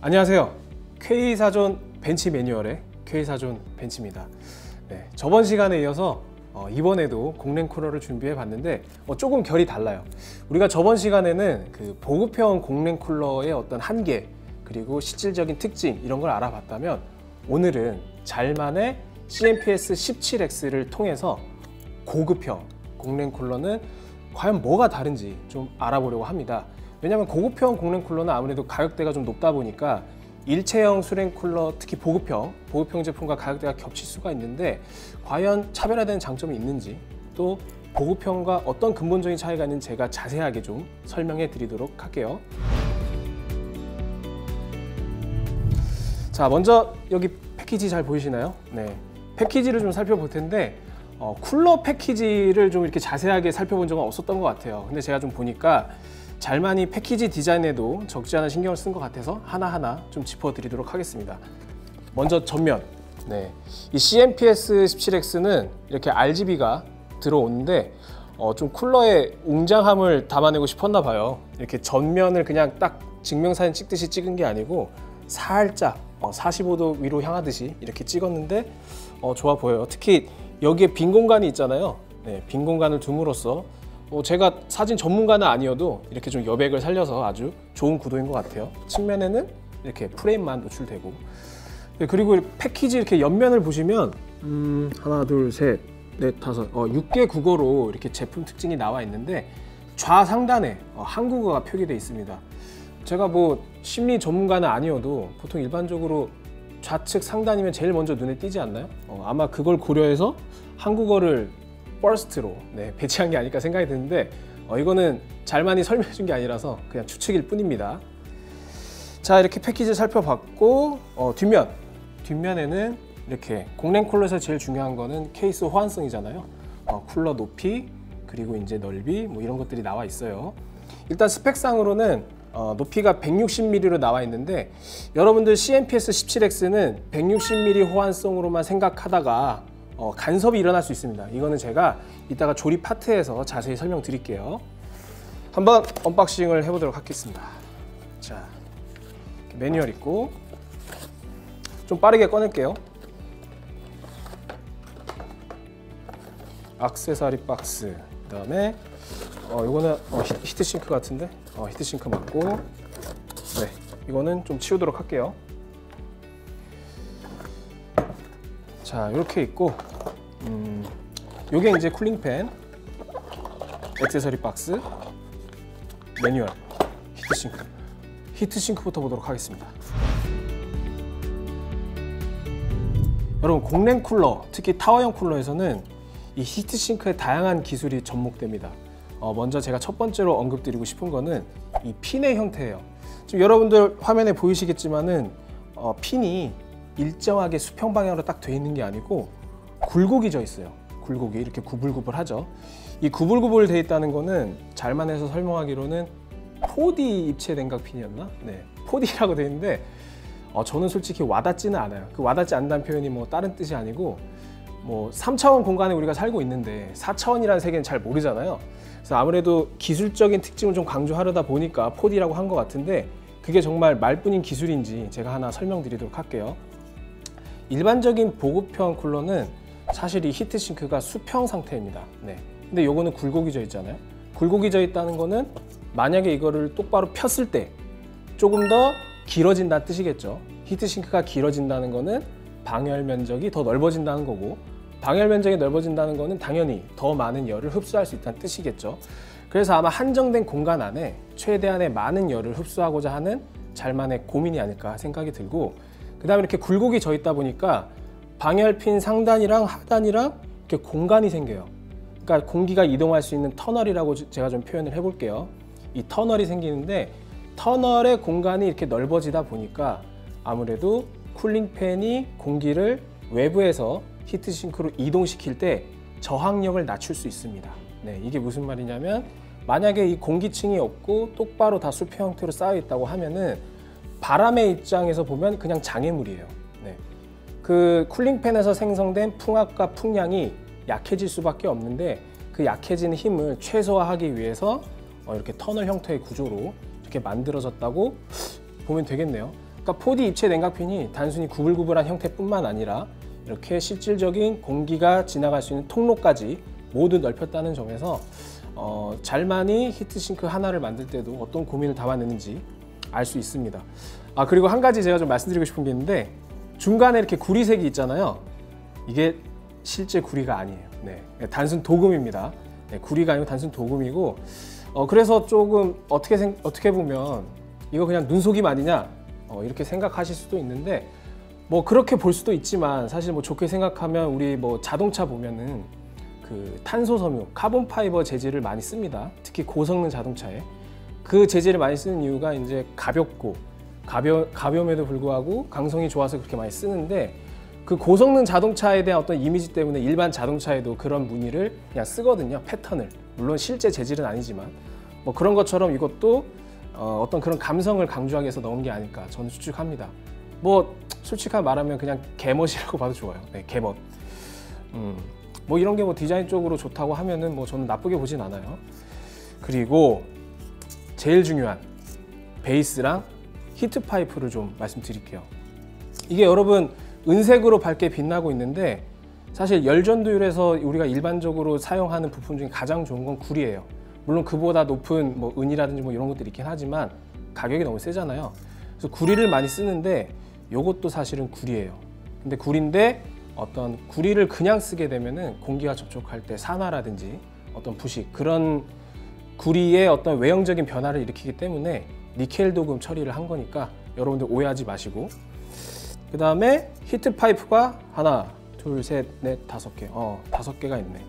안녕하세요. K사존 벤치 매뉴얼의 K사존 벤치입니다. 네, 저번 시간에 이어서 이번에도 공랭 쿨러를 준비해 봤는데 조금 결이 달라요. 우리가 저번 시간에는 그 보급형 공랭 쿨러의 어떤 한계 그리고 실질적인 특징 이런 걸 알아봤다면 오늘은 잘만의 CMPS 17X를 통해서 고급형 공랭 쿨러는 과연 뭐가 다른지 좀 알아보려고 합니다. 왜냐하면 고급형 공랭 쿨러는 아무래도 가격대가 좀 높다 보니까 일체형 수냉 쿨러, 특히 보급형 제품과 가격대가 겹칠 수가 있는데 과연 차별화되는 장점이 있는지, 또 보급형과 어떤 근본적인 차이가 있는지 제가 자세하게 좀 설명해 드리도록 할게요. 자, 먼저 여기 패키지 잘 보이시나요? 네, 패키지를 좀 살펴볼 텐데 쿨러 패키지를 좀 이렇게 자세하게 살펴본 적은 없었던 것 같아요. 근데 제가 좀 보니까 잘만이 패키지 디자인에도 적지 않은 신경을 쓴 것 같아서 하나하나 좀 짚어드리도록 하겠습니다. 먼저 전면. 네, 이 CMPS 17X는 이렇게 RGB가 들어오는데 좀 쿨러의 웅장함을 담아내고 싶었나 봐요. 이렇게 전면을 그냥 딱 증명사진 찍듯이 찍은 게 아니고 살짝 45도 위로 향하듯이 이렇게 찍었는데 좋아 보여요. 특히 여기에 빈 공간이 있잖아요. 네, 빈 공간을 둠으로써 제가 사진 전문가는 아니어도 이렇게 좀 여백을 살려서 아주 좋은 구도인 것 같아요. 측면에는 이렇게 프레임만 노출되고, 네, 그리고 패키지 이렇게 옆면을 보시면 하나, 둘, 셋, 넷, 다섯, 6개 국어로 이렇게 제품 특징이 나와 있는데 좌상단에 한국어가 표기되어 있습니다. 제가 뭐 심리 전문가는 아니어도 보통 일반적으로 좌측 상단이면 제일 먼저 눈에 띄지 않나요? 아마 그걸 고려해서 한국어를 퍼스트로 배치한 게 아닐까 생각이 드는데 이거는 잘만이 설명해 준 게 아니라서 그냥 추측일 뿐입니다. 자, 이렇게 패키지 살펴봤고 뒷면에는 이렇게 공랭 쿨러에서 제일 중요한 거는 케이스 호환성이잖아요. 쿨러 높이 그리고 이제 넓이 뭐 이런 것들이 나와 있어요. 일단 스펙상으로는 높이가 160mm로 나와 있는데 여러분들 CMPS 17X는 160mm 호환성으로만 생각하다가 간섭이 일어날 수 있습니다. 이거는 제가 이따가 조립 파트에서 자세히 설명드릴게요. 한번 언박싱을 해보도록 하겠습니다. 자, 매뉴얼 있고 좀 빠르게 꺼낼게요. 액세서리 박스, 그 다음에 이거는 히트싱크 같은데 히트싱크 맞고, 네, 이거는 좀 치우도록 할게요. 자, 이렇게 있고 요게 이제 쿨링팬, 액세서리 박스, 매뉴얼, 히트싱크부터 보도록 하겠습니다. 여러분, 공랭 쿨러, 특히 타워형 쿨러에서는 이 히트싱크의 다양한 기술이 접목됩니다. 먼저 제가 첫 번째로 언급드리고 싶은 거는 이 핀의 형태예요. 지금 여러분들 화면에 보이시겠지만은 핀이 일정하게 수평 방향으로 딱 돼 있는 게 아니고 굴곡이 져 있어요. 굴곡이 이렇게 구불구불하죠. 이 구불구불 돼 있다는 거는 잘만해서 설명하기로는 4D 입체 냉각 핀이었나? 네, 4D라고 돼 있는데 저는 솔직히 와닿지는 않아요. 그 와닿지 않는다는 표현이 뭐 다른 뜻이 아니고 뭐 3차원 공간에 우리가 살고 있는데 4차원이라는 세계는 잘 모르잖아요. 그래서 아무래도 기술적인 특징을 좀 강조하려다 보니까 4D라고 한 것 같은데 그게 정말 말뿐인 기술인지 제가 하나 설명드리도록 할게요. 일반적인 보급형 쿨러는 사실 이 히트싱크가 수평 상태입니다. 네. 근데 요거는 굴곡이 져 있잖아요. 굴곡이 져 있다는 거는 만약에 이거를 똑바로 폈을 때 조금 더 길어진다는 뜻이겠죠. 히트싱크가 길어진다는 거는 방열 면적이 더 넓어진다는 거고, 방열 면적이 넓어진다는 거는 당연히 더 많은 열을 흡수할 수 있다는 뜻이겠죠. 그래서 아마 한정된 공간 안에 최대한의 많은 열을 흡수하고자 하는 잘만의 고민이 아닐까 생각이 들고, 그 다음에 이렇게 굴곡이 져 있다 보니까 방열핀 상단이랑 하단이랑 이렇게 공간이 생겨요. 그러니까 공기가 이동할 수 있는 터널이라고 제가 좀 표현을 해볼게요. 이 터널이 생기는데 터널의 공간이 이렇게 넓어지다 보니까 아무래도 쿨링팬이 공기를 외부에서 히트싱크로 이동시킬 때 저항력을 낮출 수 있습니다. 네, 이게 무슨 말이냐면 만약에 이 공기층이 없고 똑바로 다 수평 형태로 쌓여 있다고 하면은 바람의 입장에서 보면 그냥 장애물이에요. 네. 그 쿨링팬에서 생성된 풍압과 풍량이 약해질 수밖에 없는데 그 약해지는 힘을 최소화하기 위해서 이렇게 터널 형태의 구조로 이렇게 만들어졌다고 보면 되겠네요. 그러니까 그러니까 4D 입체 냉각핀이 단순히 구불구불한 형태뿐만 아니라 이렇게 실질적인 공기가 지나갈 수 있는 통로까지 모두 넓혔다는 점에서 잘만이 히트싱크 하나를 만들 때도 어떤 고민을 담아내는지 알 수 있습니다. 그리고 한 가지 제가 좀 말씀드리고 싶은 게 있는데, 중간에 이렇게 구리색이 있잖아요. 이게 실제 구리가 아니에요. 네, 단순 도금입니다. 네, 구리가 아니고 단순 도금이고, 그래서 조금 어떻게 보면 이거 그냥 눈속임 아니냐 이렇게 생각하실 수도 있는데, 뭐 그렇게 볼 수도 있지만 사실 뭐 좋게 생각하면 우리 뭐 자동차 보면은 그 탄소 섬유, 카본 파이버 재질을 많이 씁니다. 특히 고성능 자동차에 그 재질을 많이 쓰는 이유가 이제 가볍고 가벼움에도 불구하고 강성이 좋아서 그렇게 많이 쓰는데, 그 고성능 자동차에 대한 어떤 이미지 때문에 일반 자동차에도 그런 무늬를 그냥 쓰거든요. 패턴을. 물론 실제 재질은 아니지만 뭐 그런 것처럼 이것도 어떤 그런 감성을 강조하기 위해서 넣은 게 아닐까 저는 추측합니다. 뭐 솔직하게 말하면 그냥 개멋이라고 봐도 좋아요. 네, 개멋. 뭐 이런 게 뭐 디자인 쪽으로 좋다고 하면은 뭐 저는 나쁘게 보진 않아요. 그리고 제일 중요한 베이스랑 히트 파이프를 좀 말씀드릴게요. 이게 여러분 은색으로 밝게 빛나고 있는데, 사실 열전도율에서 우리가 일반적으로 사용하는 부품 중에 가장 좋은 건 구리예요. 물론 그보다 높은 뭐 은이라든지 뭐 이런 것들이 있긴 하지만 가격이 너무 세잖아요. 그래서 구리를 많이 쓰는데 이것도 사실은 구리예요. 근데 구리인데 어떤 구리를 그냥 쓰게 되면은 공기가 접촉할 때 산화라든지 어떤 부식, 그런 구리의 어떤 외형적인 변화를 일으키기 때문에 니켈 도금 처리를 한 거니까 여러분들 오해하지 마시고, 그 다음에 히트 파이프가 하나, 둘, 셋, 넷, 5개. 5개가 있네.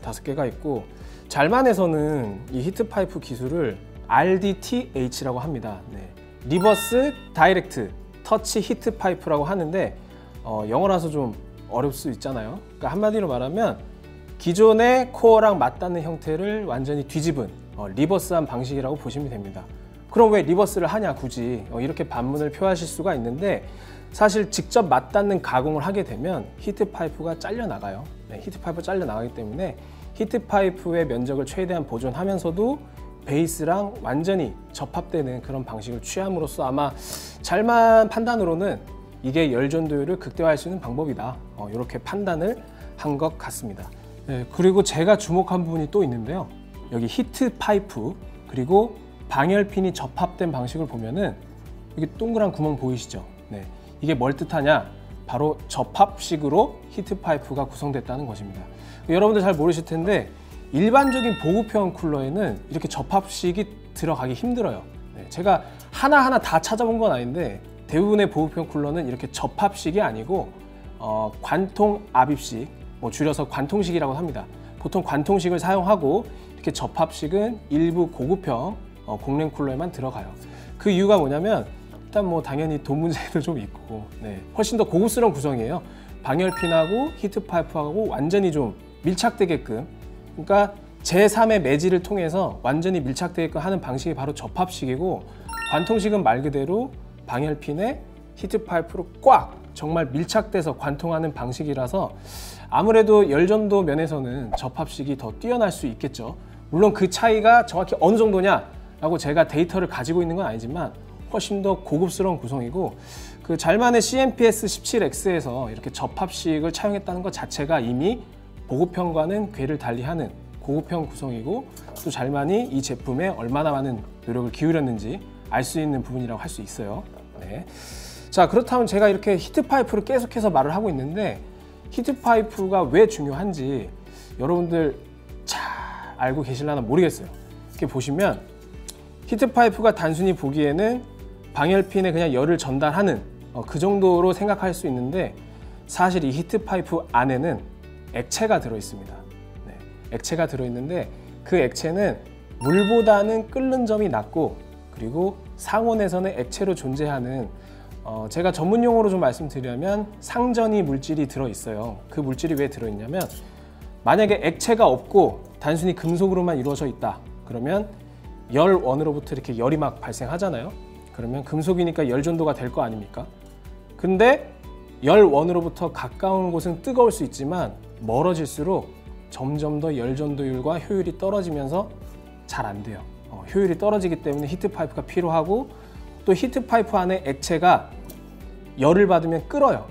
5개가 있고, 잘만에서는 이 히트 파이프 기술을 RDTH라고 합니다. 네. 리버스 다이렉트 터치 히트 파이프라고 하는데, 영어라서 좀 어려울 수 있잖아요. 그러니까 한마디로 말하면 기존의 코어랑 맞닿는 형태를 완전히 뒤집은 리버스한 방식이라고 보시면 됩니다. 그럼 왜 리버스를 하냐 굳이, 이렇게 반문을 표하실 수가 있는데, 사실 직접 맞닿는 가공을 하게 되면 히트 파이프가 잘려나가요. 네, 히트 파이프가 잘려나가기 때문에 히트 파이프의 면적을 최대한 보존하면서도 베이스랑 완전히 접합되는 그런 방식을 취함으로써 아마 잘만 판단으로는 이게 열전도율을 극대화할 수 있는 방법이다, 이렇게 판단을 한 것 같습니다. 네, 그리고 제가 주목한 부분이 또 있는데요. 여기 히트 파이프 그리고 방열핀이 접합된 방식을 보면은 이게 동그란 구멍 보이시죠? 네, 이게 뭘 뜻하냐? 바로 접합식으로 히트 파이프가 구성됐다는 것입니다. 여러분들 잘 모르실 텐데 일반적인 보급형 쿨러에는 이렇게 접합식이 들어가기 힘들어요. 네, 제가 하나하나 다 찾아본 건 아닌데 대부분의 보급형 쿨러는 이렇게 접합식이 아니고 관통 압입식, 뭐 줄여서 관통식이라고 합니다. 보통 관통식을 사용하고 이렇게 접합식은 일부 고급형 공랭 쿨러에만 들어가요. 그 이유가 뭐냐면 일단 뭐 당연히 돈 문제도 좀 있고, 네, 훨씬 더 고급스러운 구성이에요. 방열핀하고 히트 파이프하고 완전히 좀 밀착되게끔, 그러니까 제3의 매질을 통해서 완전히 밀착되게끔 하는 방식이 바로 접합식이고, 관통식은 말 그대로 방열핀에 히트 파이프로 꽉 정말 밀착돼서 관통하는 방식이라서 아무래도 열전도 면에서는 접합식이 더 뛰어날 수 있겠죠. 물론 그 차이가 정확히 어느 정도냐라고 제가 데이터를 가지고 있는 건 아니지만 훨씬 더 고급스러운 구성이고, 그 잘만의 CMPS17X에서 이렇게 접합식을 차용했다는 것 자체가 이미 보급형과는 궤를 달리하는 고급형 구성이고, 또 잘만이 이 제품에 얼마나 많은 노력을 기울였는지 알 수 있는 부분이라고 할 수 있어요. 네. 자, 그렇다면 제가 이렇게 히트 파이프를 계속해서 말을 하고 있는데 히트 파이프가 왜 중요한지 여러분들 잘 알고 계실려나 모르겠어요. 이렇게 보시면 히트 파이프가 단순히 보기에는 방열핀에 그냥 열을 전달하는 그 정도로 생각할 수 있는데, 사실 이 히트 파이프 안에는 액체가 들어 있습니다. 네, 액체가 들어 있는데 그 액체는 물보다는 끓는 점이 낮고, 그리고 상온에서는 액체로 존재하는 제가 전문 용어로 좀 말씀드리면 상전이 물질이 들어 있어요. 그 물질이 왜 들어 있냐면, 만약에 액체가 없고 단순히 금속으로만 이루어져 있다 그러면 열원으로부터 이렇게 열이 막 발생하잖아요. 그러면 금속이니까 열전도가 될 거 아닙니까? 근데 열원으로부터 가까운 곳은 뜨거울 수 있지만 멀어질수록 점점 더 열전도율과 효율이 떨어지면서 잘 안 돼요. 효율이 떨어지기 때문에 히트 파이프가 필요하고, 또 히트 파이프 안에 액체가 열을 받으면 끓어요.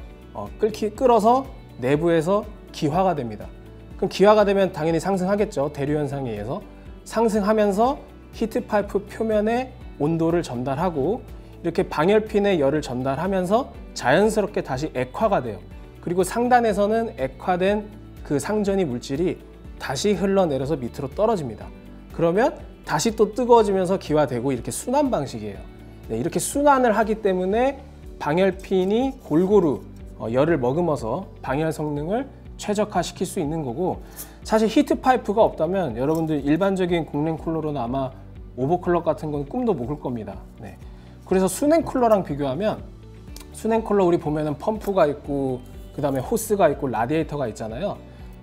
끓어서 내부에서 기화가 됩니다. 그럼 기화가 되면 당연히 상승하겠죠. 대류 현상에 의해서 상승하면서 히트 파이프 표면에 온도를 전달하고 이렇게 방열핀에 열을 전달하면서 자연스럽게 다시 액화가 돼요. 그리고 상단에서는 액화된 그 상전이 물질이 다시 흘러내려서 밑으로 떨어집니다. 그러면 다시 또 뜨거워지면서 기화되고 이렇게 순환 방식이에요. 네, 이렇게 순환을 하기 때문에 방열핀이 골고루 열을 머금어서 방열 성능을 최적화시킬 수 있는 거고, 사실 히트 파이프가 없다면 여러분들 일반적인 공랭 쿨러로는 아마 오버클럭 같은 건 꿈도 못 꿀 겁니다. 네. 그래서 수냉 쿨러랑 비교하면, 수냉 쿨러 우리 보면은 펌프가 있고 그 다음에 호스가 있고 라디에이터가 있잖아요.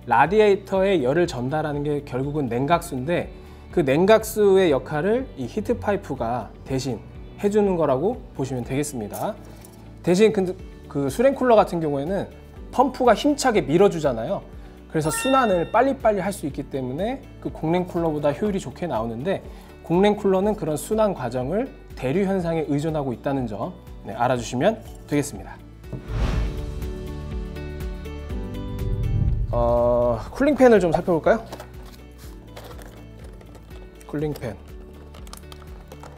라디에이터에 열을 전달하는 게 결국은 냉각수인데, 그 냉각수의 역할을 이 히트 파이프가 대신 해주는 거라고 보시면 되겠습니다. 대신 그 수냉 쿨러 같은 경우에는 펌프가 힘차게 밀어주잖아요. 그래서 순환을 빨리빨리 할 수 있기 때문에 그 공랭 쿨러보다 효율이 좋게 나오는데, 공랭 쿨러는 그런 순환 과정을 대류 현상에 의존하고 있다는 점 알아주시면 되겠습니다. 쿨링팬을 좀 살펴볼까요? 쿨링팬,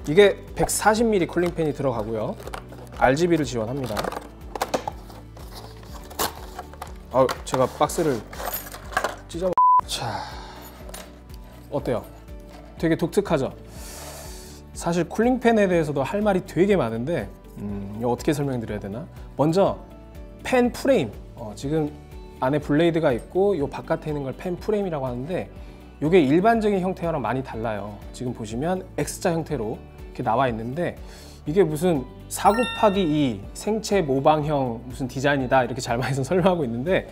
이게 140mm 쿨링팬이 들어가고요. RGB를 지원합니다. 제가 박스를 찢어. 자, 어때요? 되게 독특하죠? 사실 쿨링팬에 대해서도 할 말이 되게 많은데 이거 어떻게 설명드려야 되나? 먼저 팬 프레임, 지금 안에 블레이드가 있고 이 바깥에 있는 걸 팬 프레임이라고 하는데, 이게 일반적인 형태와는 많이 달라요. 지금 보시면 X자 형태로 이렇게 나와 있는데, 이게 무슨 4곱하기2 생체 모방형 무슨 디자인이다 이렇게 잘만해서 설명하고 있는데,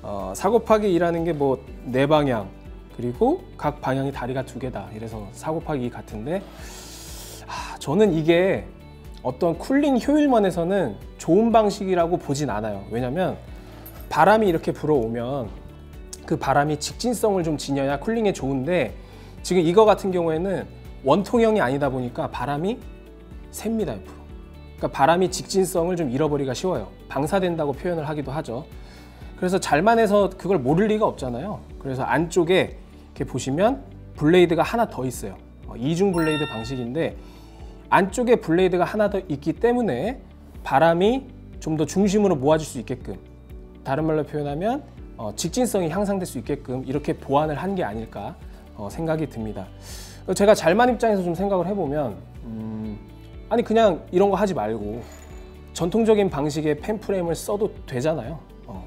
4곱하기2라는 게 뭐 4방향, 그리고 각 방향이 다리가 2개다 이래서 4곱하기2 같은데, 저는 이게 어떤 쿨링 효율면에서는 좋은 방식이라고 보진 않아요. 왜냐면 바람이 이렇게 불어오면 그 바람이 직진성을 좀 지녀야 쿨링에 좋은데, 지금 이거 같은 경우에는 원통형이 아니다 보니까 바람이 셉니다, 옆으로. 그러니까 바람이 직진성을 좀 잃어버리기가 쉬워요. 방사된다고 표현을 하기도 하죠. 그래서 잘만해서 그걸 모를 리가 없잖아요. 그래서 안쪽에 이렇게 보시면 블레이드가 하나 더 있어요. 이중 블레이드 방식인데, 안쪽에 블레이드가 하나 더 있기 때문에 바람이 좀 더 중심으로 모아질 수 있게끔, 다른 말로 표현하면 직진성이 향상될 수 있게끔 이렇게 보완을 한 게 아닐까 생각이 듭니다. 제가 잘만 입장에서 좀 생각을 해보면, 아니 그냥 이런 거 하지 말고 전통적인 방식의 팬 프레임을 써도 되잖아요.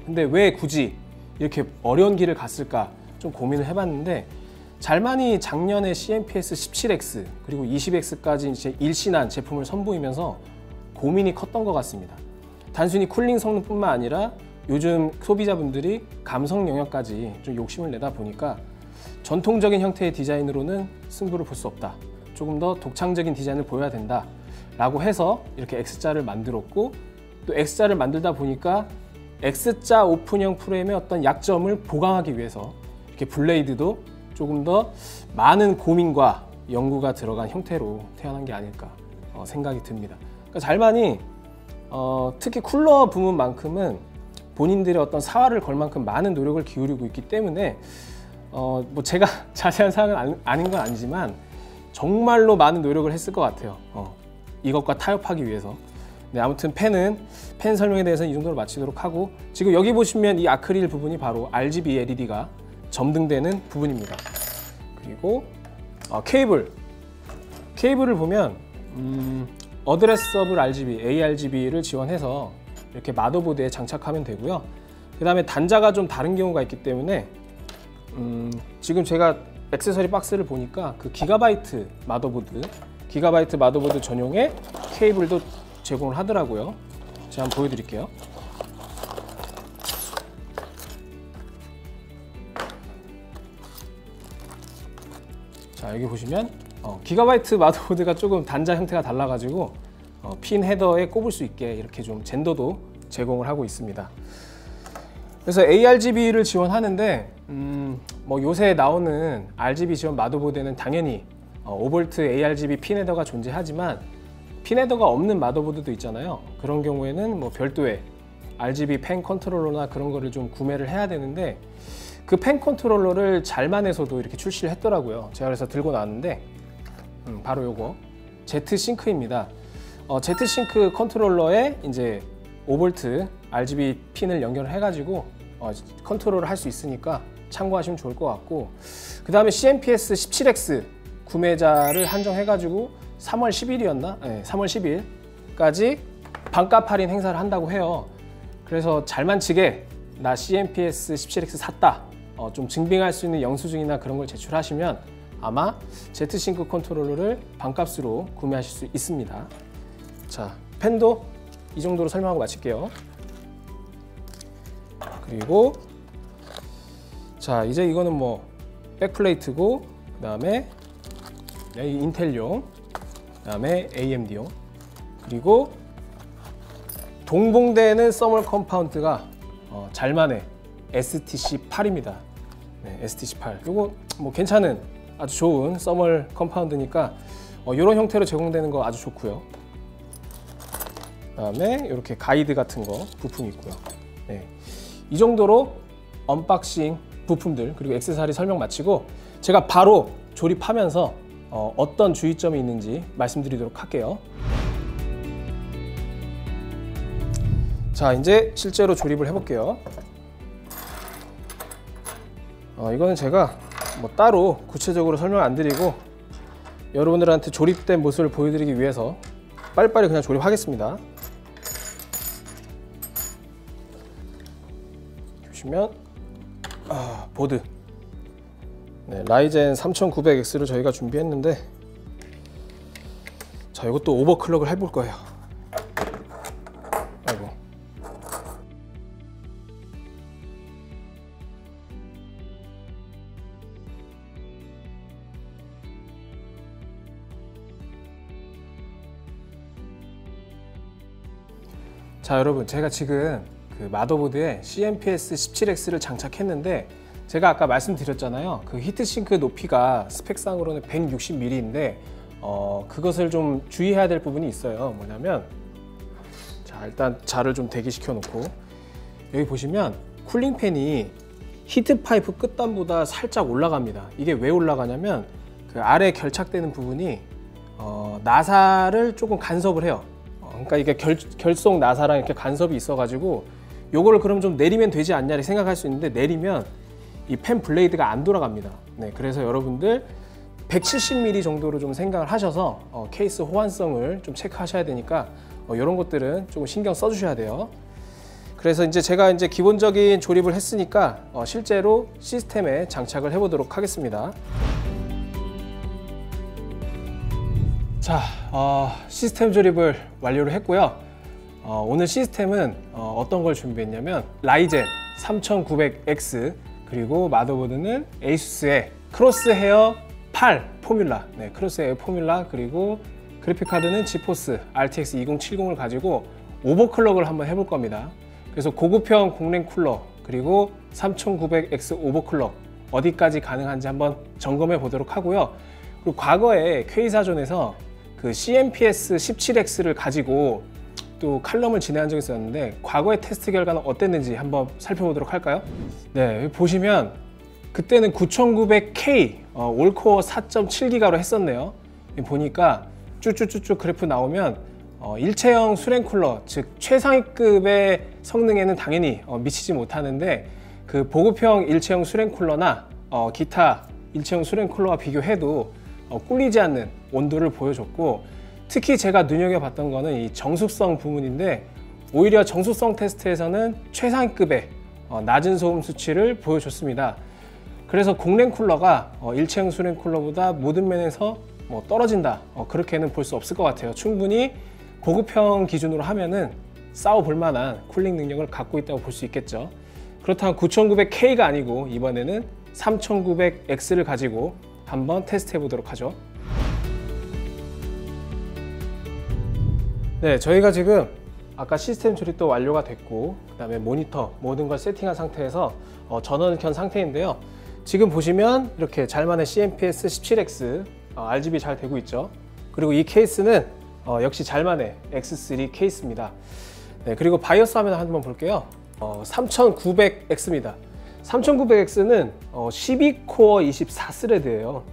근데 왜 굳이 이렇게 어려운 길을 갔을까 좀 고민을 해봤는데, 잘만이 작년에 CMPS 17X 그리고 20X까지 이제 일신한 제품을 선보이면서 고민이 컸던 것 같습니다. 단순히 쿨링 성능뿐만 아니라 요즘 소비자분들이 감성 영역까지 좀 욕심을 내다 보니까 전통적인 형태의 디자인으로는 승부를 볼 수 없다, 조금 더 독창적인 디자인을 보여야 된다 라고 해서 이렇게 X자를 만들었고, 또 X자를 만들다 보니까 X자 오픈형 프레임의 어떤 약점을 보강하기 위해서 이렇게 블레이드도 조금 더 많은 고민과 연구가 들어간 형태로 태어난 게 아닐까 생각이 듭니다. 그러니까 잘만이 특히 쿨러 부문만큼은 본인들의 어떤 사활을 걸 만큼 많은 노력을 기울이고 있기 때문에 뭐 제가 자세한 사항은 아닌 건 아니지만 정말로 많은 노력을 했을 것 같아요. 이것과 타협하기 위해서. 네, 아무튼 펜 설명에 대해서는 이 정도로 마치도록 하고, 지금 여기 보시면 이 아크릴 부분이 바로 RGB LED가 점등되는 부분입니다. 그리고 케이블을 보면 어드레서블 RGB, ARGB를 지원해서 이렇게 마더보드에 장착하면 되고요. 그 다음에 단자가 좀 다른 경우가 있기 때문에 지금 제가 액세서리 박스를 보니까 그 기가바이트 마더보드 전용의 케이블도 제공을 하더라고요. 제가 한번 보여드릴게요. 자, 여기 보시면 기가바이트 마더보드가 조금 단자 형태가 달라가지고 핀 헤더에 꼽을 수 있게 이렇게 좀 젠더도 제공을 하고 있습니다. 그래서 ARGB를 지원하는데 뭐 요새 나오는 RGB 지원 마더보드에는 당연히 5V ARGB 핀 헤더가 존재하지만 핀 헤더가 없는 마더보드도 있잖아요. 그런 경우에는 뭐 별도의 RGB 펜 컨트롤러나 그런 거를 좀 구매를 해야 되는데, 그 펜 컨트롤러를 잘만해서도 이렇게 출시를 했더라고요. 제가 그래서 들고 나왔는데 바로 요거 Z싱크입니다. Z싱크 컨트롤러에 이제 5V RGB 핀을 연결을 해가지고 컨트롤을 할 수 있으니까 참고하시면 좋을 것 같고, 그 다음에 CMPS 17X 구매자를 한정해가지고 3월 10일이었나? 네, 3월 10일까지 반값 할인 행사를 한다고 해요. 그래서 잘만치게 나 CMPS 17X 샀다, 좀 증빙할 수 있는 영수증이나 그런 걸 제출하시면 아마 Z싱크 컨트롤러를 반값으로 구매하실 수 있습니다. 자, 펜도 이 정도로 설명하고 마칠게요. 그리고 자, 이제 이거는 뭐 백플레이트고, 그 다음에 인텔용, 그 다음에 AMD용, 그리고 동봉되는 서멀 컴파운드가 잘만의 STC8입니다. 네, STC8. 이거 뭐 괜찮은 아주 좋은 서멀 컴파운드니까 이런 형태로 제공되는 거 아주 좋고요. 그 다음에 이렇게 가이드 같은 거 부품이 있고요. 네, 이 정도로 언박싱 부품들 그리고 액세서리 설명 마치고 제가 바로 조립하면서 어떤 주의점이 있는지 말씀드리도록 할게요. 자, 이제 실제로 조립을 해볼게요. 이거는 제가 뭐 따로 구체적으로 설명 안 드리고 여러분들한테 조립된 모습을 보여드리기 위해서 빨리빨리 그냥 조립하겠습니다. 보시면 보드, 네, 라이젠 3900X를 저희가 준비했는데, 자, 이것도 오버클럭을 해볼 거예요. 아이고. 자, 여러분, 제가 지금 그 마더보드에 CMPS 17X를 장착했는데, 제가 아까 말씀드렸잖아요. 그 히트싱크 높이가 스펙상으로는 160mm인데 그것을 좀 주의해야 될 부분이 있어요. 뭐냐면, 자, 일단 자를 좀 대기시켜 놓고 여기 보시면 쿨링팬이 히트 파이프 끝단보다 살짝 올라갑니다. 이게 왜 올라가냐면 그 아래 결착되는 부분이 나사를 조금 간섭을 해요. 그러니까 이게 결속 나사랑 이렇게 간섭이 있어가지고 요거를 그럼 좀 내리면 되지 않냐 생각할 수 있는데, 내리면 이 펜 블레이드가 안 돌아갑니다. 네, 그래서 여러분들 170mm 정도로 좀 생각을 하셔서 케이스 호환성을 좀 체크하셔야 되니까 이런 것들은 조금 신경 써주셔야 돼요. 그래서 이제 제가 이제 기본적인 조립을 했으니까 실제로 시스템에 장착을 해보도록 하겠습니다. 자, 시스템 조립을 완료를 했고요. 오늘 시스템은 어떤 걸 준비했냐면 라이젠 3900X, 그리고 마더보드는 에이수스의 크로스헤어 8 포뮬라, 네, 크로스헤어 포뮬라, 그리고 그래픽카드는 지포스 RTX 2070을 가지고 오버클럭을 한번 해볼 겁니다. 그래서 고급형 공랭 쿨러 그리고 3900X 오버클럭 어디까지 가능한지 한번 점검해 보도록 하고요. 그리고 과거에 K사전에서 그 CMPS 17X를 가지고 또 칼럼을 진행한 적이 있었는데, 과거의 테스트 결과는 어땠는지 한번 살펴보도록 할까요? 네, 여기 보시면 그때는 9900K 올코어 4.7기가로 했었네요. 보니까 쭉쭉쭉쭉 그래프 나오면 일체형 수랭 쿨러, 즉 최상위급의 성능에는 당연히 미치지 못하는데, 그 보급형 일체형 수랭 쿨러나 기타 일체형 수랭 쿨러와 비교해도 꿀리지 않는 온도를 보여줬고, 특히 제가 눈여겨봤던 거는 이 정숙성 부분인데, 오히려 정숙성 테스트에서는 최상급의 낮은 소음 수치를 보여줬습니다. 그래서 공랭 쿨러가 일체형 수랭 쿨러보다 모든 면에서 떨어진다, 그렇게는 볼 수 없을 것 같아요. 충분히 보급형 기준으로 하면은 싸워볼 만한 쿨링 능력을 갖고 있다고 볼 수 있겠죠. 그렇다면 9900K가 아니고 이번에는 3900X를 가지고 한번 테스트 해보도록 하죠. 네, 저희가 지금 아까 시스템 조립도 완료가 됐고, 그 다음에 모니터 모든 걸 세팅한 상태에서 전원을 켠 상태인데요. 지금 보시면 이렇게 잘만의 CMPS 17X RGB 잘 되고 있죠. 그리고 이 케이스는 역시 잘만의 X3 케이스입니다. 네, 그리고 바이오스 화면 한번 볼게요. 3900X입니다. 3900X는 12코어 24스레드예요.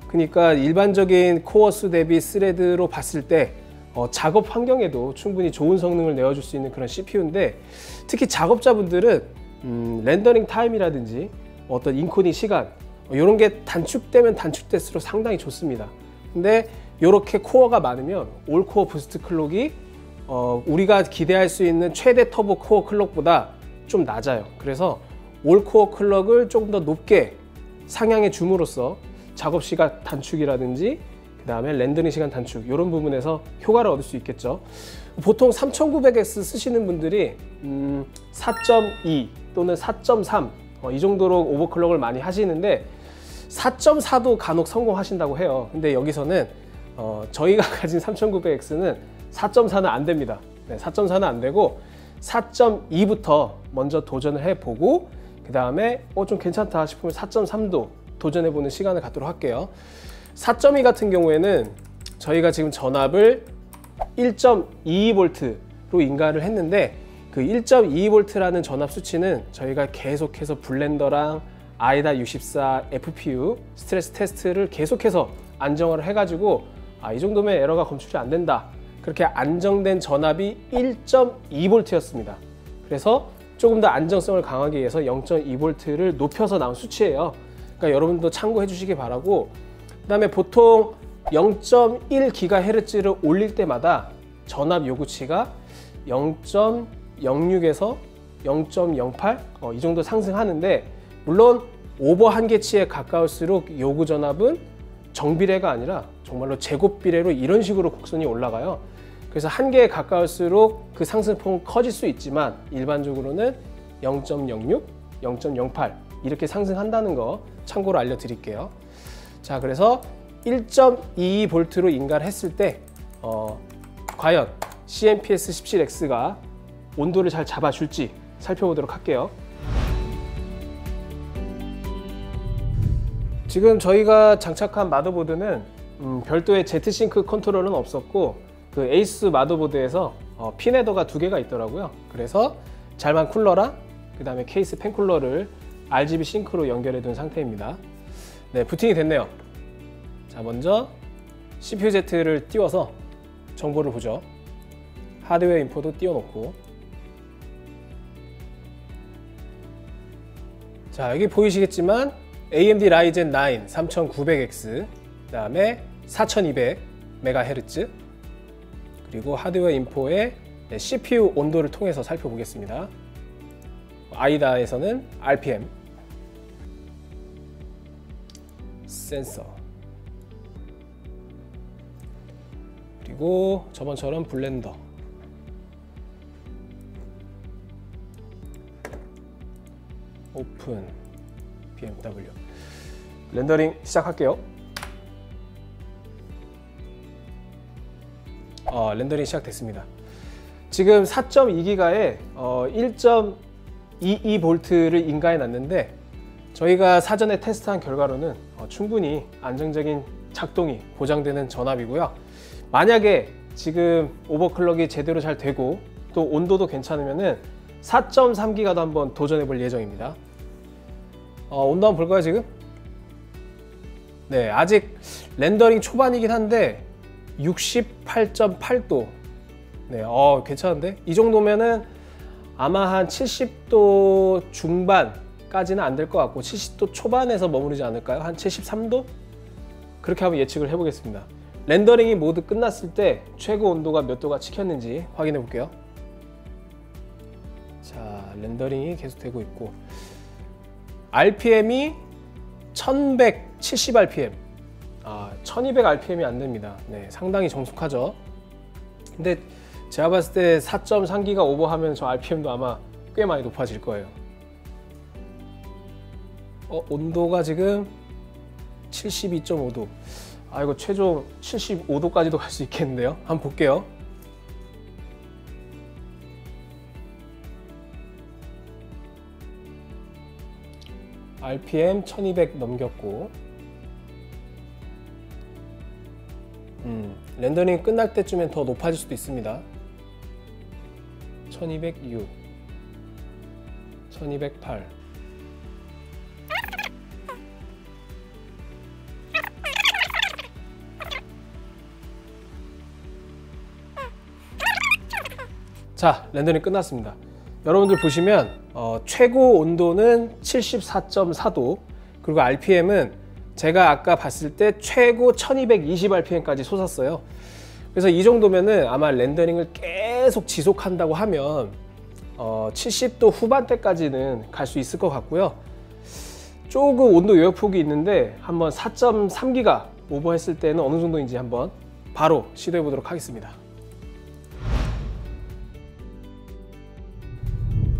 그러니까 일반적인 코어 수 대비 스레드로 봤을 때 작업 환경에도 충분히 좋은 성능을 내어줄 수 있는 그런 CPU인데, 특히 작업자분들은 렌더링 타임이라든지 어떤 인코딩 시간 이런 게 단축되면 단축될수록 상당히 좋습니다. 근데 이렇게 코어가 많으면 올코어 부스트 클럭이 우리가 기대할 수 있는 최대 터보 코어 클럭보다 좀 낮아요. 그래서 올코어 클럭을 조금 더 높게 상향해 줌으로써 작업 시간 단축이라든지 그 다음에 렌더링 시간 단축 이런 부분에서 효과를 얻을 수 있겠죠. 보통 3900X 쓰시는 분들이 4.2 또는 4.3 이 정도로 오버클럭을 많이 하시는데 4.4도 간혹 성공하신다고 해요. 근데 여기서는 저희가 가진 3900X는 4.4는 안 됩니다. 네, 4.4는 안 되고 4.2부터 먼저 도전을 해보고 그 다음에 좀 괜찮다 싶으면 4.3도 도전해보는 시간을 갖도록 할게요. 4.2 같은 경우에는 저희가 지금 전압을 1.22V로 인가를 했는데, 그 1.22V라는 전압 수치는 저희가 계속해서 블렌더랑 아이다 64 FPU 스트레스 테스트를 계속해서 안정화를 해가지고 이 정도면 에러가 검출이 안 된다, 그렇게 안정된 전압이 1.2V였습니다. 그래서 조금 더 안정성을 강하기 위해서 0.2V를 높여서 나온 수치예요. 그러니까 여러분도 참고해 주시기 바라고, 그 다음에 보통 0.1GHz를 올릴 때마다 전압 요구치가 0.06에서 0.08 이 정도 상승하는데, 물론 오버 한계치에 가까울수록 요구 전압은 정비례가 아니라 정말로 제곱비례로 이런 식으로 곡선이 올라가요. 그래서 한계에 가까울수록 그 상승폭은 커질 수 있지만 일반적으로는 0.06, 0.08 이렇게 상승한다는 거 참고로 알려드릴게요. 자, 그래서 1.22V로 인가를 했을 때 과연 CMPS17X가 온도를 잘 잡아줄지 살펴보도록 할게요. 지금 저희가 장착한 마더보드는 별도의 제트싱크 컨트롤은 없었고, 그 에이스 마더보드에서 핀 헤더가 2개가 있더라고요. 그래서 잘만 쿨러랑 그 다음에 케이스 팬 쿨러를 RGB 싱크로 연결해 둔 상태입니다. 네, 부팅이 됐네요. 자, 먼저 CPUZ를 띄워서 정보를 보죠. 하드웨어 인포도 띄워놓고, 자, 여기 보이시겠지만 AMD Ryzen 9 3900X, 그 다음에 4200MHz, 그리고 하드웨어 인포의 CPU 온도를 통해서 살펴보겠습니다. 아이다에서는 RPM, 센서, 그리고 저번처럼 블렌더, 오픈, BMW. 렌더링 시작할게요. 렌더링 시작됐습니다. 지금 4.2기가에 1.22V를 인가해 놨는데, 저희가 사전에 테스트한 결과로는 충분히 안정적인 작동이 보장되는 전압이고요. 만약에 지금 오버클럭이 제대로 잘 되고 또 온도도 괜찮으면은 4.3기가도 한번 도전해 볼 예정입니다. 온도 한번 볼까요, 지금? 네, 아직 렌더링 초반이긴 한데 68.8도. 네, 괜찮은데? 이 정도면은 아마 한 70도 중반까지는 안 될 것 같고 70도 초반에서 머무르지 않을까요? 한 73도? 그렇게 한번 예측을 해보겠습니다. 렌더링이 모두 끝났을 때 최고 온도가 몇 도가 찍혔는지 확인해 볼게요. 자, 렌더링이 계속되고 있고, RPM이 1170rpm, 1200rpm이 안 됩니다. 네, 상당히 정숙하죠. 근데 제가 봤을 때 4.3기가 오버하면 저 RPM도 아마 꽤 많이 높아질 거예요. 온도가 지금 72.5도. 이거 최종 75도까지도 갈 수 있겠는데요. 한번 볼게요. RPM 1200 넘겼고, 렌더링 끝날 때쯤엔 더 높아질 수도 있습니다. 1206, 1208. 자, 렌더링 끝났습니다. 여러분들 보시면 최고 온도는 74.4도, 그리고 RPM은 제가 아까 봤을 때 최고 1220rpm까지 솟았어요. 그래서 이 정도면은 아마 렌더링을 계속 지속한다고 하면 70도 후반대까지는 갈 수 있을 것 같고요. 조금 온도 요역폭이 있는데 한번 4.3기가 오버했을 때는 어느 정도인지 한번 바로 시도해 보도록 하겠습니다.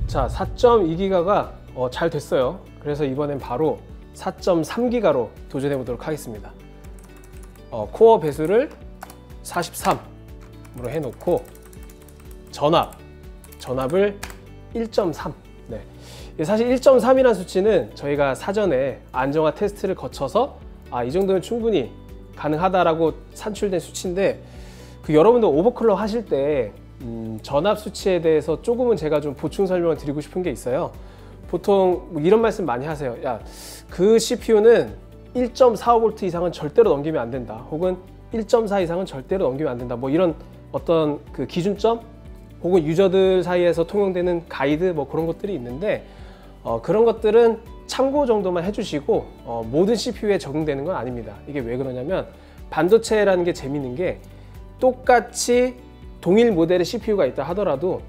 자, 4.2기가가 잘 됐어요. 그래서 이번엔 바로 4.3기가로 도전해 보도록 하겠습니다. 코어 배수를 43으로 해놓고 전압을 1.3. 네. 사실 1.3이라는 수치는 저희가 사전에 안정화 테스트를 거쳐서 이 정도면 충분히 가능하다라고 산출된 수치인데, 여러분들 오버클럭 하실 때 전압 수치에 대해서 조금은 제가 좀 보충 설명을 드리고 싶은 게 있어요. 보통 이런 말씀 많이 하세요. 야, 그 CPU는 1.45V 이상은 절대로 넘기면 안 된다. 혹은 1.4 이상은 절대로 넘기면 안 된다. 뭐 이런 어떤 그 기준점 혹은 유저들 사이에서 통용되는 가이드 뭐 그런 것들이 있는데, 그런 것들은 참고 정도만 해주시고 모든 CPU에 적용되는 건 아닙니다. 이게 왜 그러냐면, 반도체라는 게 재밌는 게 똑같이 동일 모델의 CPU가 있다 하더라도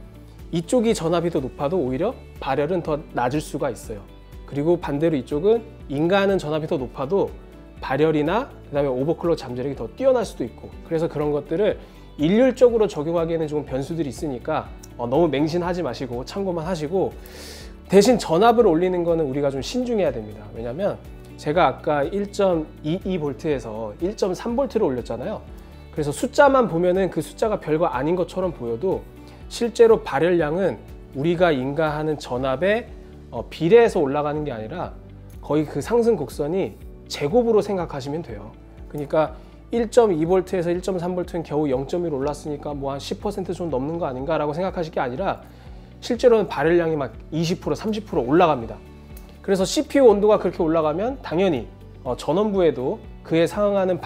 이쪽이 전압이 더 높아도 오히려 발열은 더 낮을 수가 있어요. 그리고 반대로 이쪽은 인가하는 전압이 더 높아도 발열이나 그다음에 오버클럭 잠재력이 더 뛰어날 수도 있고, 그래서 그런 것들을 일률적으로 적용하기에는 조금 변수들이 있으니까 너무 맹신하지 마시고 참고만 하시고, 대신 전압을 올리는 거는 우리가 좀 신중해야 됩니다. 왜냐면 제가 아까 1.22V에서 1.3V를 올렸잖아요. 그래서 숫자만 보면은 그 숫자가 별거 아닌 것처럼 보여도 실제로 발열량은 우리가 인가하는 전압에 비례해서 올라가는 게 아니라 거의 그 상승 곡선이 제곱으로 생각하시면 돼요. 그러니까 1.2V에서 1.3V는 겨우 0.1 올랐으니까 뭐 한 10% 좀 넘는 거 아닌가 라고 생각하실 게 아니라 실제로는 발열량이 막 20%, 30% 올라갑니다. 그래서 CPU 온도가 그렇게 올라가면 당연히 전원부에도 그에 상응하는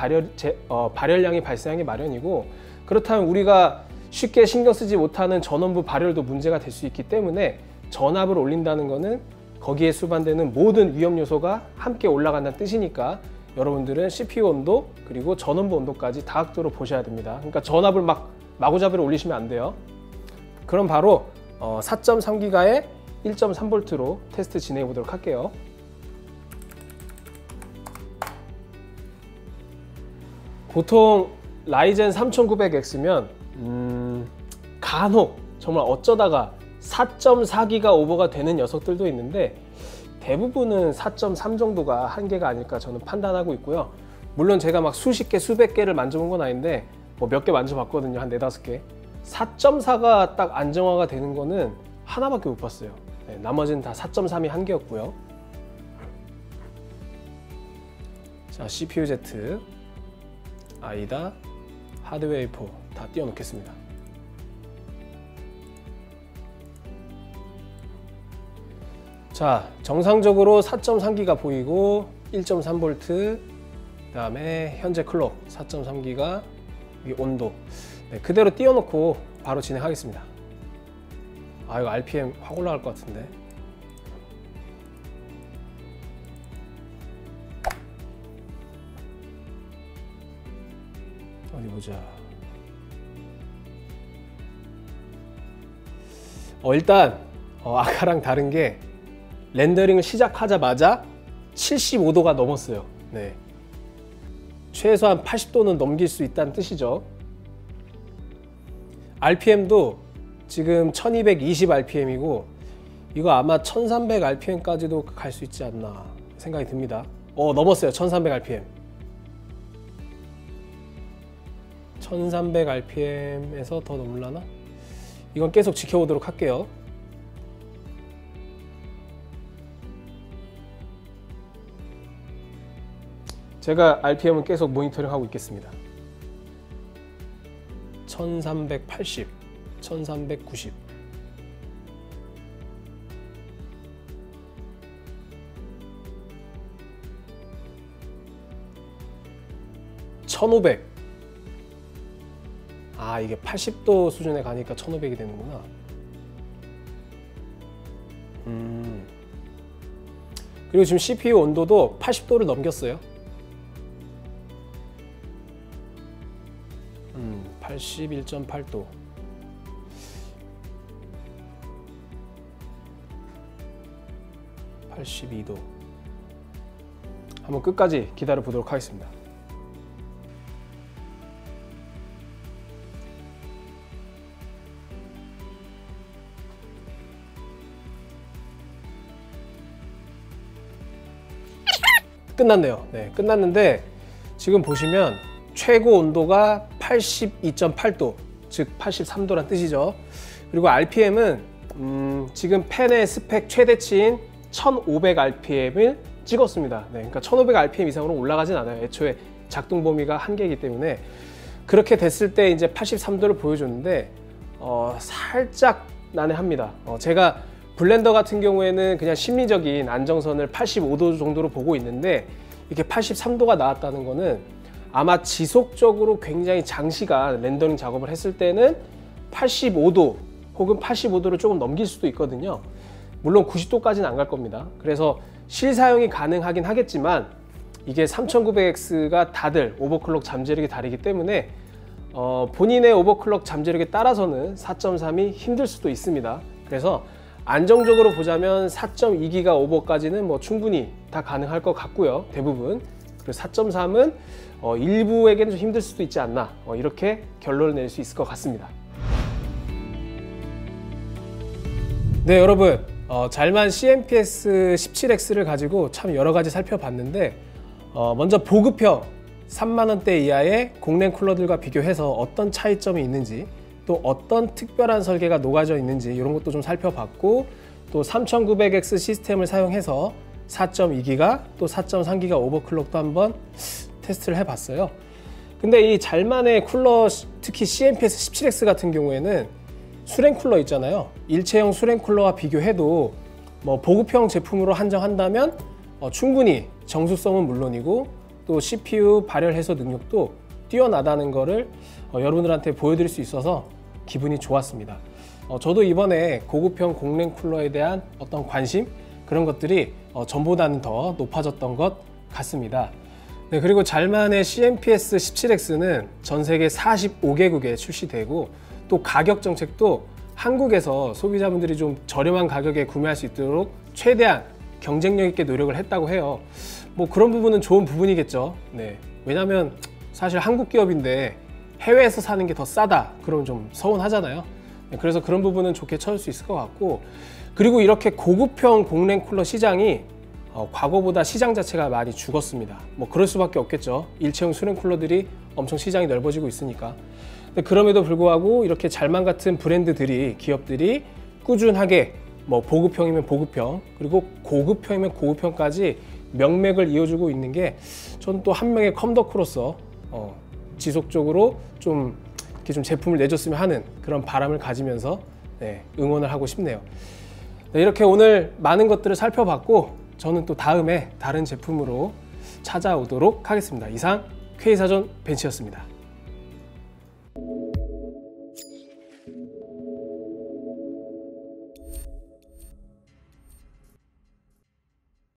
발열량이 발생하기 마련이고, 그렇다면 우리가 쉽게 신경 쓰지 못하는 전원부 발열도 문제가 될 수 있기 때문에 전압을 올린다는 것은 거기에 수반되는 모든 위험 요소가 함께 올라간다는 뜻이니까 여러분들은 CPU 온도 그리고 전원부 온도까지 다각도로 보셔야 됩니다. 그러니까 전압을 막 마구잡이로 올리시면 안 돼요. 그럼 바로 4.3기가에 1.3V로 테스트 진행해 보도록 할게요. 보통 라이젠 3900X면 간혹 정말 어쩌다가 4.4기가 오버가 되는 녀석들도 있는데, 대부분은 4.3 정도가 한계가 아닐까 저는 판단하고 있고요. 물론 제가 막 수십 개, 수백 개를 만져본 건 아닌데 뭐 몇 개 만져봤거든요. 한 4~5개. 4.4가 딱 안정화가 되는 거는 하나밖에 못 봤어요. 네, 나머지는 다 4.3이 한계였고요. 자, CPU-Z, 아이다, 하드웨어 A4 다 띄워놓겠습니다. 자, 정상적으로 4.3기가 보이고 1.3V, 그 다음에 현재 클럭 4.3기가 온도, 네, 그대로 띄워놓고 바로 진행하겠습니다. 이거 RPM 확 올라갈 것 같은데. 어디 보자. 일단 아까랑 다른 게 렌더링을 시작하자마자 75도가 넘었어요. 네. 최소한 80도는 넘길 수 있다는 뜻이죠. RPM도 지금 1220rpm이고 이거 아마 1300rpm까지도 갈 수 있지 않나 생각이 듭니다. 넘었어요. 1300rpm. 1300rpm에서 더 넘으려나? 이건 계속 지켜보도록 할게요. 제가 RPM은 계속 모니터링 하고 있겠습니다. 1380, 1390, 1500. 아, 이게 80도 수준에 가니까 1500이 되는구나. 그리고 지금 CPU 온도도 80도를 넘겼어요. 81.8도. (82도) 한번 끝까지 기다려 보도록 하겠습니다. 끝났네요. 네, 끝났는데 지금 보시면 최고 온도가 82.8도, 즉 83도란 뜻이죠. 그리고 RPM은 지금 팬의 스펙 최대치인 1500rpm을 찍었습니다. 네, 그러니까 1500rpm 이상으로 올라가진 않아요. 애초에 작동 범위가 한계이기 때문에. 그렇게 됐을 때 이제 83도를 보여줬는데 살짝 난해합니다. 제가 블렌더 같은 경우에는 그냥 심리적인 안정선을 85도 정도로 보고 있는데, 이렇게 83도가 나왔다는 거는 아마 지속적으로 굉장히 장시간 렌더링 작업을 했을 때는 85도 혹은 85도를 조금 넘길 수도 있거든요. 물론 90도까지는 안 갈 겁니다. 그래서 실사용이 가능하긴 하겠지만 이게 3900X가 다들 오버클럭 잠재력이 다르기 때문에 본인의 오버클럭 잠재력에 따라서는 4.3이 힘들 수도 있습니다. 그래서 안정적으로 보자면 4.2기가 오버까지는 뭐 충분히 다 가능할 것 같고요. 대부분. 그리고 4.3은 일부에게는 좀 힘들 수도 있지 않나, 이렇게 결론을 낼 수 있을 것 같습니다. 네, 여러분, 잘만 CMPS 17X를 가지고 참 여러 가지 살펴봤는데, 먼저 보급형 3만원대 이하의 공랭 쿨러들과 비교해서 어떤 차이점이 있는지, 또 어떤 특별한 설계가 녹아져 있는지 이런 것도 좀 살펴봤고, 또 3900X 시스템을 사용해서 4.2기가 또 4.3기가 오버클럭도 한번 테스트를 해봤어요. 근데 이 잘만의 쿨러, 특히 CMPS 17X 같은 경우에는 수랭 쿨러 있잖아요. 일체형 수랭 쿨러와 비교해도 뭐 보급형 제품으로 한정한다면 충분히 정수성은 물론이고 또 CPU 발열 해소 능력도 뛰어나다는 거를 여러분들한테 보여드릴 수 있어서 기분이 좋았습니다. 저도 이번에 고급형 공랭 쿨러에 대한 어떤 관심, 그런 것들이 전보다는 더 높아졌던 것 같습니다. 네, 그리고 잘만의 CMPS 17X는 전 세계 45개국에 출시되고, 또 가격 정책도 한국에서 소비자분들이 좀 저렴한 가격에 구매할 수 있도록 최대한 경쟁력 있게 노력을 했다고 해요. 뭐 그런 부분은 좋은 부분이겠죠. 네, 왜냐면 사실 한국 기업인데 해외에서 사는 게 더 싸다 그러면 좀 서운하잖아요. 네, 그래서 그런 부분은 좋게 쳐줄 수 있을 것 같고, 그리고 이렇게 고급형 공랭 쿨러 시장이 과거보다 시장 자체가 많이 죽었습니다. 뭐 그럴 수밖에 없겠죠. 일체형 수냉 쿨러들이 엄청 시장이 넓어지고 있으니까. 근데 그럼에도 불구하고 이렇게 잘만 같은 브랜드들이, 기업들이 꾸준하게 뭐 보급형이면 보급형, 그리고 고급형이면 고급형까지 명맥을 이어주고 있는 게 저는 또 한 명의 컴덕후로서 지속적으로 좀 이렇게 좀 제품을 내줬으면 하는 그런 바람을 가지면서 응원을 하고 싶네요. 네, 이렇게 오늘 많은 것들을 살펴봤고, 저는 또 다음에 다른 제품으로 찾아오도록 하겠습니다. 이상 K사전 벤치였습니다.